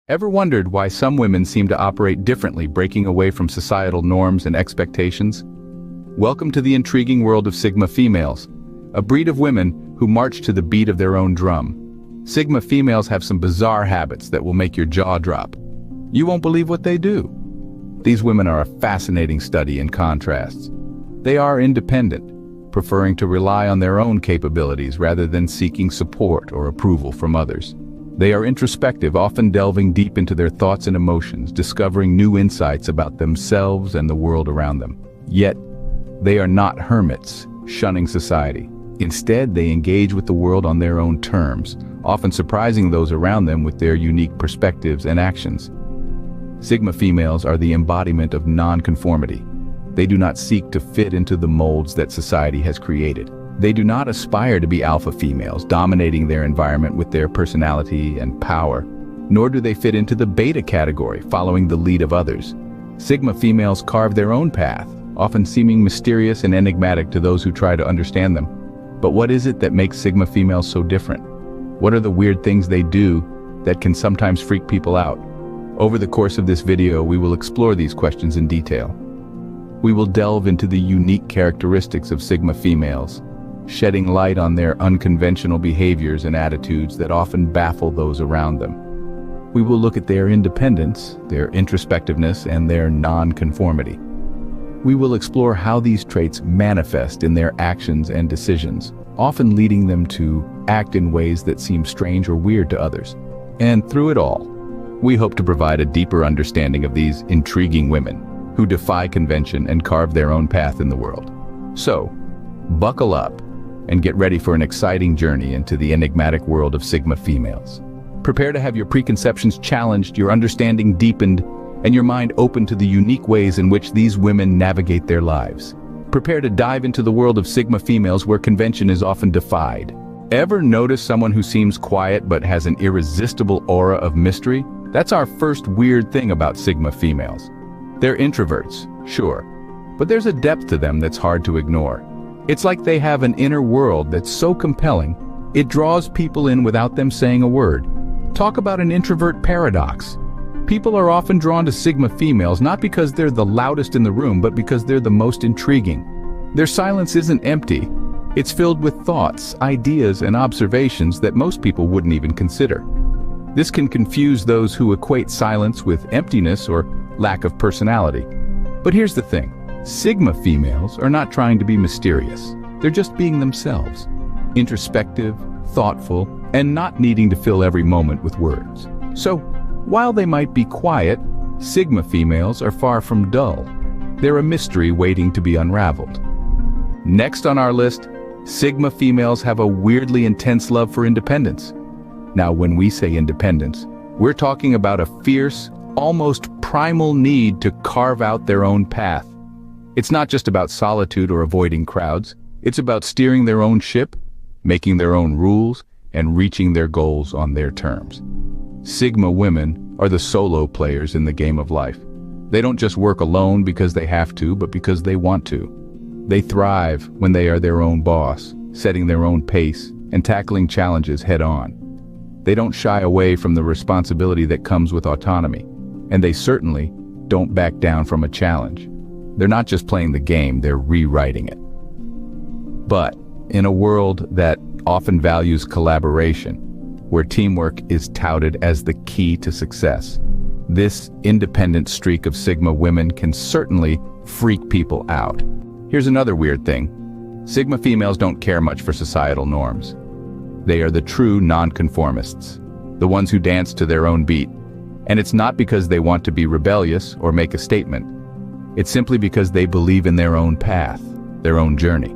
Ever wondered why some women seem to operate differently, breaking away from societal norms and expectations? Welcome to the intriguing world of Sigma females, a breed of women who march to the beat of their own drum. Sigma females have some bizarre habits that will make your jaw drop. You won't believe what they do. These women are a fascinating study in contrasts. They are independent, preferring to rely on their own capabilities rather than seeking support or approval from others. They are introspective, often delving deep into their thoughts and emotions, discovering new insights about themselves and the world around them. Yet, they are not hermits, shunning society. Instead, they engage with the world on their own terms, often surprising those around them with their unique perspectives and actions. Sigma females are the embodiment of non-conformity. They do not seek to fit into the molds that society has created. They do not aspire to be alpha females, dominating their environment with their personality and power, nor do they fit into the beta category, following the lead of others. Sigma females carve their own path, often seeming mysterious and enigmatic to those who try to understand them. But what is it that makes Sigma females so different? What are the weird things they do that can sometimes freak people out? Over the course of this video, we will explore these questions in detail. We will delve into the unique characteristics of Sigma females, shedding light on their unconventional behaviors and attitudes that often baffle those around them. We will look at their independence, their introspectiveness, and their non-conformity. We will explore how these traits manifest in their actions and decisions, often leading them to act in ways that seem strange or weird to others. And through it all, we hope to provide a deeper understanding of these intriguing women who defy convention and carve their own path in the world. So, buckle up and get ready for an exciting journey into the enigmatic world of Sigma females. Prepare to have your preconceptions challenged, your understanding deepened, and your mind open to the unique ways in which these women navigate their lives. Prepare to dive into the world of Sigma females where convention is often defied. Ever notice someone who seems quiet but has an irresistible aura of mystery? That's our first weird thing about Sigma females. They're introverts, sure, but there's a depth to them that's hard to ignore. It's like they have an inner world that's so compelling, it draws people in without them saying a word. Talk about an introvert paradox. People are often drawn to Sigma females not because they're the loudest in the room, but because they're the most intriguing. Their silence isn't empty. It's filled with thoughts, ideas, and observations that most people wouldn't even consider. This can confuse those who equate silence with emptiness or lack of personality. But here's the thing. Sigma females are not trying to be mysterious. They're just being themselves. Introspective, thoughtful, and not needing to fill every moment with words. So, while they might be quiet, Sigma females are far from dull. They're a mystery waiting to be unraveled. Next on our list, Sigma females have a weirdly intense love for independence. Now, when we say independence, we're talking about a fierce, almost primal need to carve out their own path. It's not just about solitude or avoiding crowds. It's about steering their own ship, making their own rules, and reaching their goals on their terms. Sigma women are the solo players in the game of life. They don't just work alone because they have to, but because they want to. They thrive when they are their own boss, setting their own pace and tackling challenges head-on. They don't shy away from the responsibility that comes with autonomy, and they certainly don't back down from a challenge. They're not just playing the game, they're rewriting it. But in a world that often values collaboration, where teamwork is touted as the key to success, this independent streak of Sigma women can certainly freak people out. Here's another weird thing. Sigma females don't care much for societal norms. They are the true non-conformists, the ones who dance to their own beat. And it's not because they want to be rebellious or make a statement. It's simply because they believe in their own path, their own journey.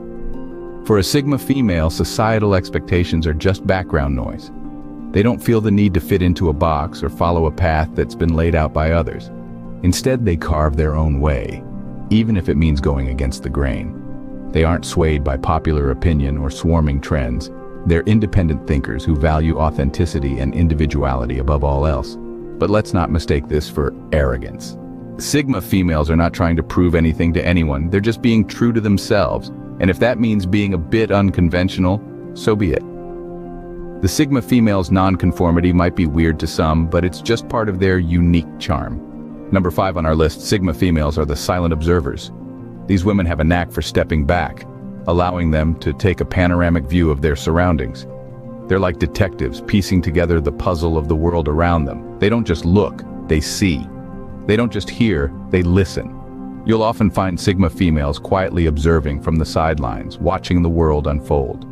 For a Sigma female, societal expectations are just background noise. They don't feel the need to fit into a box or follow a path that's been laid out by others. Instead, they carve their own way, even if it means going against the grain. They aren't swayed by popular opinion or swarming trends. They're independent thinkers who value authenticity and individuality above all else. But let's not mistake this for arrogance. Sigma females are not trying to prove anything to anyone. They're just being true to themselves. And if that means being a bit unconventional, so be it. The Sigma female's non-conformity might be weird to some, but it's just part of their unique charm. Number 5 on our list, Sigma females are the silent observers. These women have a knack for stepping back, allowing them to take a panoramic view of their surroundings. They're like detectives piecing together the puzzle of the world around them. They don't just look, they see. They don't just hear, they listen. You'll often find Sigma females quietly observing from the sidelines, watching the world unfold.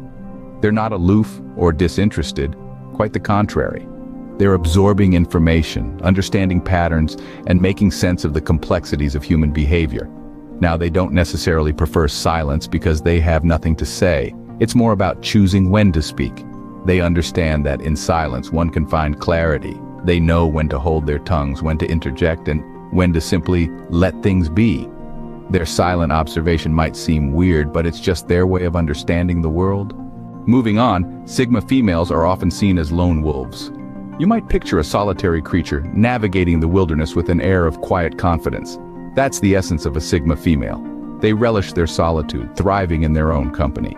They're not aloof or disinterested, quite the contrary. They're absorbing information, understanding patterns, and making sense of the complexities of human behavior. Now, they don't necessarily prefer silence because they have nothing to say. It's more about choosing when to speak. They understand that in silence one can find clarity. They know when to hold their tongues, when to interject, and when to simply let things be. Their silent observation might seem weird, but it's just their way of understanding the world. Moving on, Sigma females are often seen as lone wolves. You might picture a solitary creature navigating the wilderness with an air of quiet confidence. That's the essence of a Sigma female. They relish their solitude, thriving in their own company.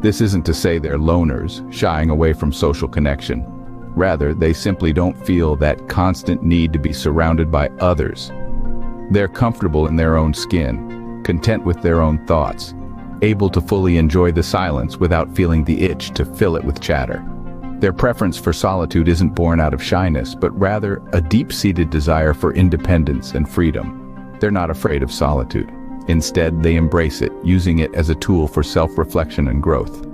This isn't to say they're loners, shying away from social connection. Rather, they simply don't feel that constant need to be surrounded by others. They're comfortable in their own skin, content with their own thoughts, able to fully enjoy the silence without feeling the itch to fill it with chatter. Their preference for solitude isn't born out of shyness, but rather a deep-seated desire for independence and freedom. They're not afraid of solitude. Instead, they embrace it, using it as a tool for self-reflection and growth.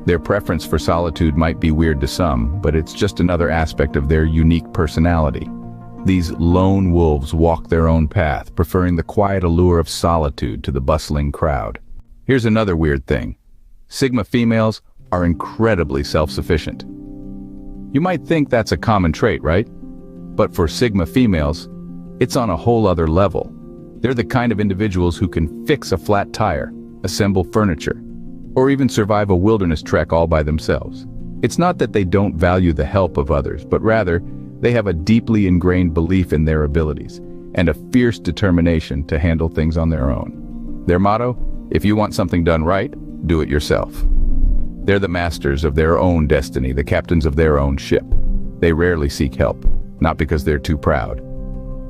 Their preference for solitude might be weird to some, but it's just another aspect of their unique personality. These lone wolves walk their own path, preferring the quiet allure of solitude to the bustling crowd. Here's another weird thing. Sigma females are incredibly self-sufficient. You might think that's a common trait, right? But for Sigma females, it's on a whole other level. They're the kind of individuals who can fix a flat tire, assemble furniture, or even survive a wilderness trek all by themselves. It's not that they don't value the help of others, but rather, they have a deeply ingrained belief in their abilities and a fierce determination to handle things on their own. Their motto: if you want something done right, do it yourself. They're the masters of their own destiny, the captains of their own ship. They rarely seek help, not because they're too proud,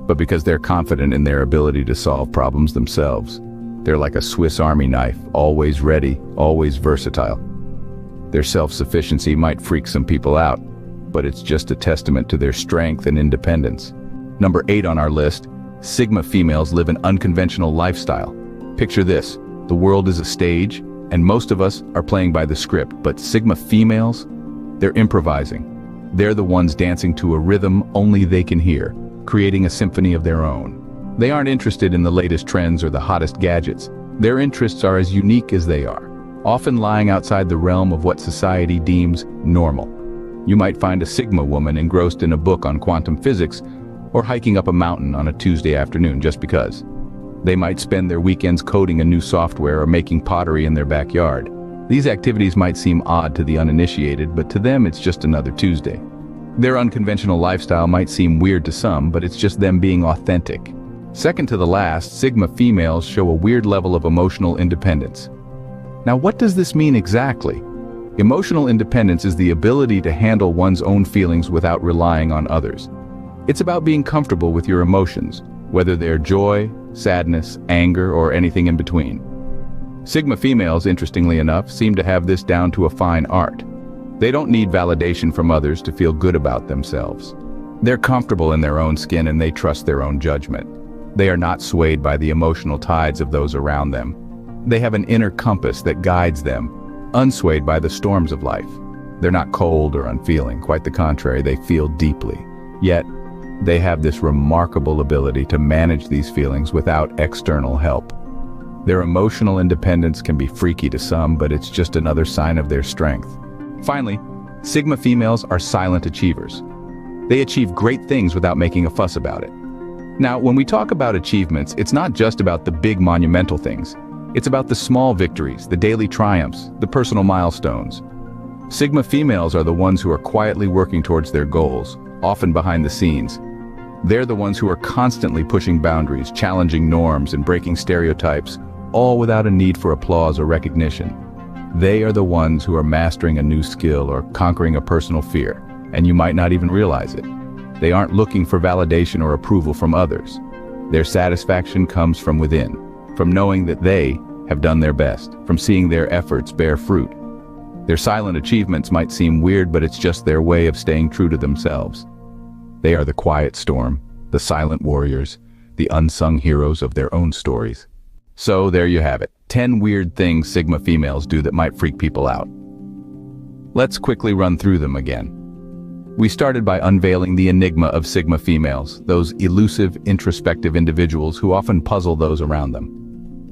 but because they're confident in their ability to solve problems themselves. They're like a Swiss Army knife, always ready, always versatile. Their self-sufficiency might freak some people out, but it's just a testament to their strength and independence. Number 8 on our list, Sigma females live an unconventional lifestyle. Picture this. The world is a stage, and most of us are playing by the script, but Sigma females, they're improvising. They're the ones dancing to a rhythm only they can hear, creating a symphony of their own. They aren't interested in the latest trends or the hottest gadgets. Their interests are as unique as they are, often lying outside the realm of what society deems normal. You might find a Sigma woman engrossed in a book on quantum physics or hiking up a mountain on a Tuesday afternoon just because. They might spend their weekends coding a new software or making pottery in their backyard. These activities might seem odd to the uninitiated, but to them it's just another Tuesday. Their unconventional lifestyle might seem weird to some, but it's just them being authentic. Second to the last, Sigma females show a weird level of emotional independence. Now, what does this mean exactly? Emotional independence is the ability to handle one's own feelings without relying on others. It's about being comfortable with your emotions, whether they're joy, sadness, anger, or anything in between. Sigma females, interestingly enough, seem to have this down to a fine art. They don't need validation from others to feel good about themselves. They're comfortable in their own skin and they trust their own judgment. They are not swayed by the emotional tides of those around them. They have an inner compass that guides them, unswayed by the storms of life. They're not cold or unfeeling, quite the contrary, they feel deeply. Yet, they have this remarkable ability to manage these feelings without external help. Their emotional independence can be freaky to some, but it's just another sign of their strength. Finally, Sigma females are silent achievers. They achieve great things without making a fuss about it. Now, when we talk about achievements, it's not just about the big monumental things. It's about the small victories, the daily triumphs, the personal milestones. Sigma females are the ones who are quietly working towards their goals, often behind the scenes. They're the ones who are constantly pushing boundaries, challenging norms, and breaking stereotypes, all without a need for applause or recognition. They are the ones who are mastering a new skill or conquering a personal fear, and you might not even realize it. They aren't looking for validation or approval from others. Their satisfaction comes from within, from knowing that they have done their best, from seeing their efforts bear fruit. Their silent achievements might seem weird, but it's just their way of staying true to themselves. They are the quiet storm, the silent warriors, the unsung heroes of their own stories. So there you have it, 10 weird things Sigma females do that might freak people out. Let's quickly run through them again. We started by unveiling the enigma of Sigma females, those elusive, introspective individuals who often puzzle those around them.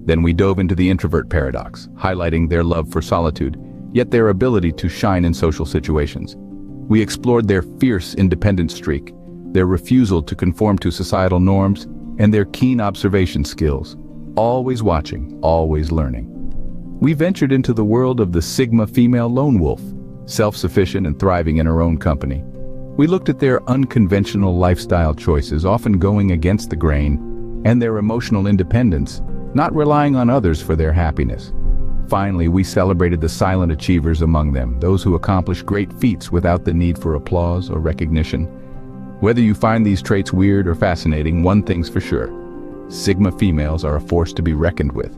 Then we dove into the introvert paradox, highlighting their love for solitude, yet their ability to shine in social situations. We explored their fierce independence streak, their refusal to conform to societal norms, and their keen observation skills, always watching, always learning. We ventured into the world of the Sigma female lone wolf, self-sufficient and thriving in her own company. We looked at their unconventional lifestyle choices, often going against the grain, and their emotional independence, not relying on others for their happiness. Finally, we celebrated the silent achievers among them, those who accomplish great feats without the need for applause or recognition. Whether you find these traits weird or fascinating, one thing's for sure: Sigma females are a force to be reckoned with.